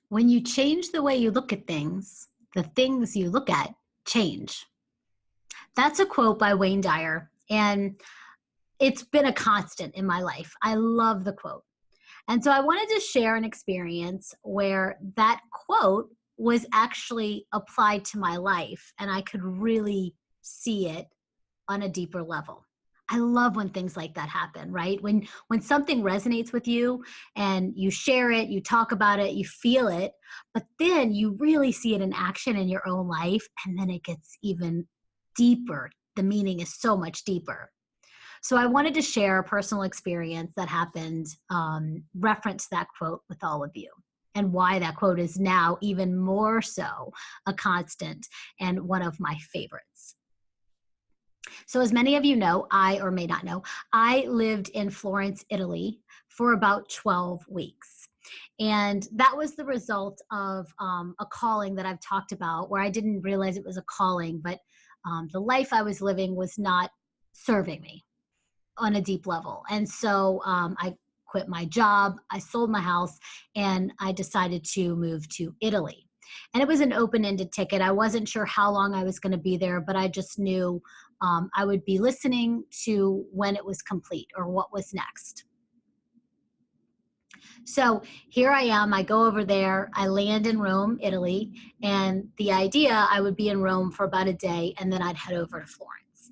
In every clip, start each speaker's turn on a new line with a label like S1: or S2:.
S1: When you change the way you look at things, the things you look at change. That's a quote by Wayne Dyer, and it's been a constant in my life. I love the quote. And so I wanted to share an experience where that quote was actually applied to my life, and I could really see it on a deeper level. I love when things like that happen, right? When something resonates with you and you share it, you talk about it, you feel it, but then you really see it in action in your own life, and then it gets even deeper. The meaning is so much deeper. So I wanted to share a personal experience that happened, reference that quote with all of you, and why that quote is now even more so a constant and one of my favorites. So as many of you know, or may not know, I lived in Florence, Italy for about 12 weeks. And that was the result of a calling that I've talked about, where I didn't realize it was a calling, but the life I was living was not serving me on a deep level. And so I quit my job, I sold my house, and I decided to move to Italy. And it was an open-ended ticket. I wasn't sure how long I was going to be there, but I just knew I would be listening to when it was complete or what was next. So here I am. I go over there. I land in Rome, Italy, and the idea I would be in Rome for about a day, and then I'd head over to Florence.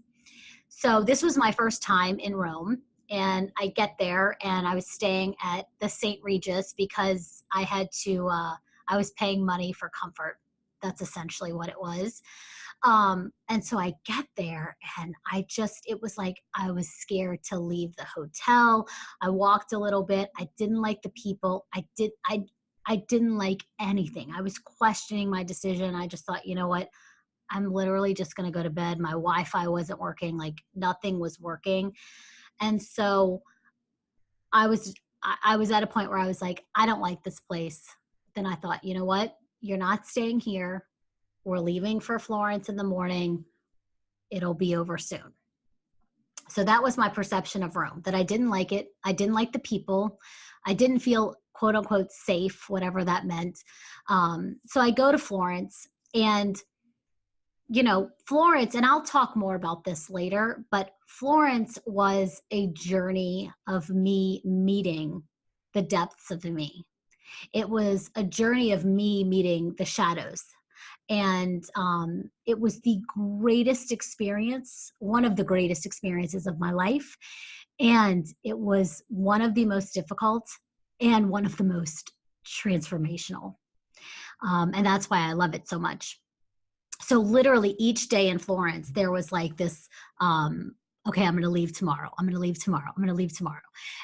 S1: So this was my first time in Rome, and I get there, and I was staying at the St. Regis because I had to. I was paying money for comfort. That's essentially what it was. And so I get there, and it was like I was scared to leave the hotel. I walked a little bit. I didn't like the people. I didn't like anything. I was questioning my decision. I just thought, you know what? I'm literally just going to go to bed. My Wi-Fi wasn't working. Like nothing was working. And so I was at a point where I was like, I don't like this place. Then I thought, you know what? You're not staying here. We're leaving for Florence in the morning. It'll be over soon. So that was my perception of Rome, that I didn't like it. I didn't like the people. I didn't feel quote unquote safe, whatever that meant. So I go to Florence, and Florence, and I'll talk more about this later, but Florence was a journey of me meeting the depths of me. It was a journey of me meeting the shadows. And it was the greatest experience, one of the greatest experiences of my life. And it was one of the most difficult and one of the most transformational. And that's why I love it so much. So literally each day in Florence, there was like this, okay, I'm going to leave tomorrow. I'm going to leave tomorrow. I'm going to leave tomorrow.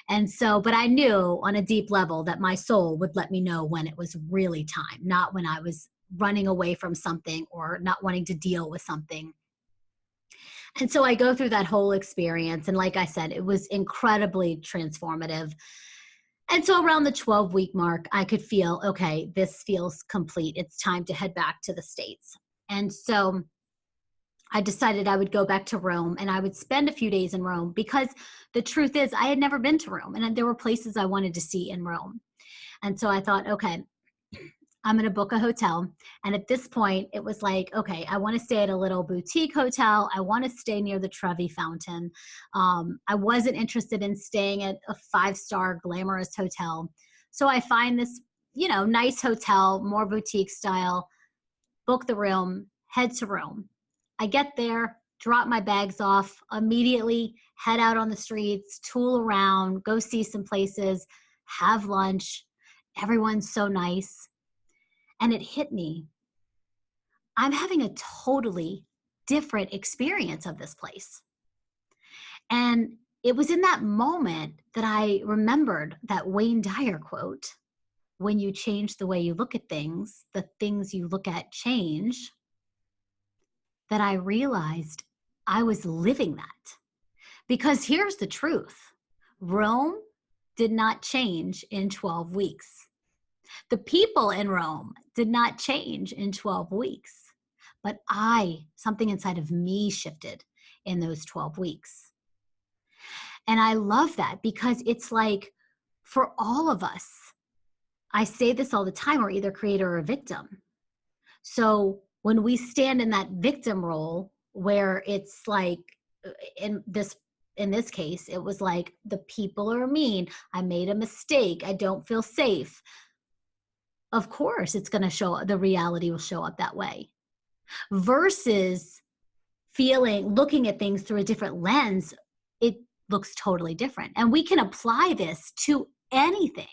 S1: And so, but I knew on a deep level that my soul would let me know when it was really time, not when I was running away from something or not wanting to deal with something. And so I go through that whole experience. And like I said, it was incredibly transformative. And so around the 12-week mark, I could feel, okay, this feels complete. It's time to head back to the States. And so I decided I would go back to Rome, and I would spend a few days in Rome, because the truth is I had never been to Rome, and there were places I wanted to see in Rome. And so I thought, okay, I'm going to book a hotel. And at this point, it was like, okay, I want to stay at a little boutique hotel. I want to stay near the Trevi Fountain. I wasn't interested in staying at a 5-star glamorous hotel. So I find this, nice hotel, more boutique style, book the room, head to Rome. I get there, drop my bags off, immediately head out on the streets, tool around, go see some places, have lunch. Everyone's so nice. And it hit me. I'm having a totally different experience of this place. And it was in that moment that I remembered that Wayne Dyer quote, when you change the way you look at things, the things you look at change, that I realized I was living that. Because here's the truth. Rome did not change in 12 weeks. The people in Rome did not change in 12 weeks, but something inside of me shifted in those 12 weeks. And I love that, because it's like for all of us, I say this all the time, we're either creator or victim. So when we stand in that victim role where it's like uh, in this in this case, it was like the people are mean, I made a mistake, I don't feel safe. Of course, it's going to show the reality will show up that way. Versus looking at things through a different lens, it looks totally different. And we can apply this to anything.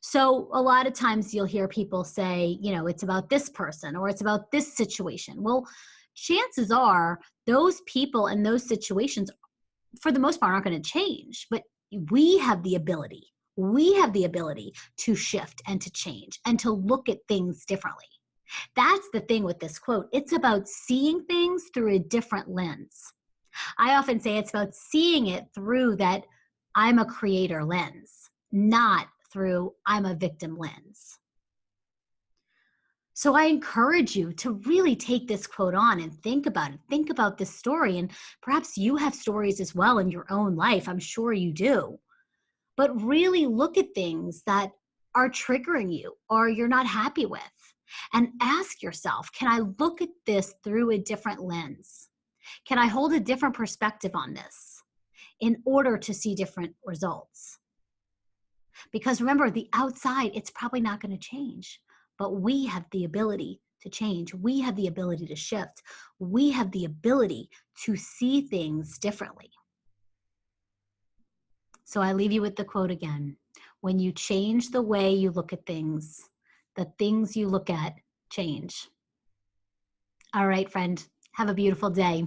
S1: So a lot of times you'll hear people say, it's about this person or it's about this situation. Well, chances are those people and those situations, for the most part, aren't going to change. But we have the ability. We have the ability to shift and to change and to look at things differently. That's the thing with this quote. It's about seeing things through a different lens. I often say it's about seeing it through that I'm a creator lens, not through I'm a victim lens. So I encourage you to really take this quote on and think about it. Think about this story. And perhaps you have stories as well in your own life. I'm sure you do. But really look at things that are triggering you or you're not happy with. And ask yourself, can I look at this through a different lens? Can I hold a different perspective on this in order to see different results? Because remember, the outside, it's probably not going to change, but we have the ability to change. We have the ability to shift. We have the ability to see things differently. So I leave you with the quote again. When you change the way you look at things, the things you look at change. All right, friend, have a beautiful day.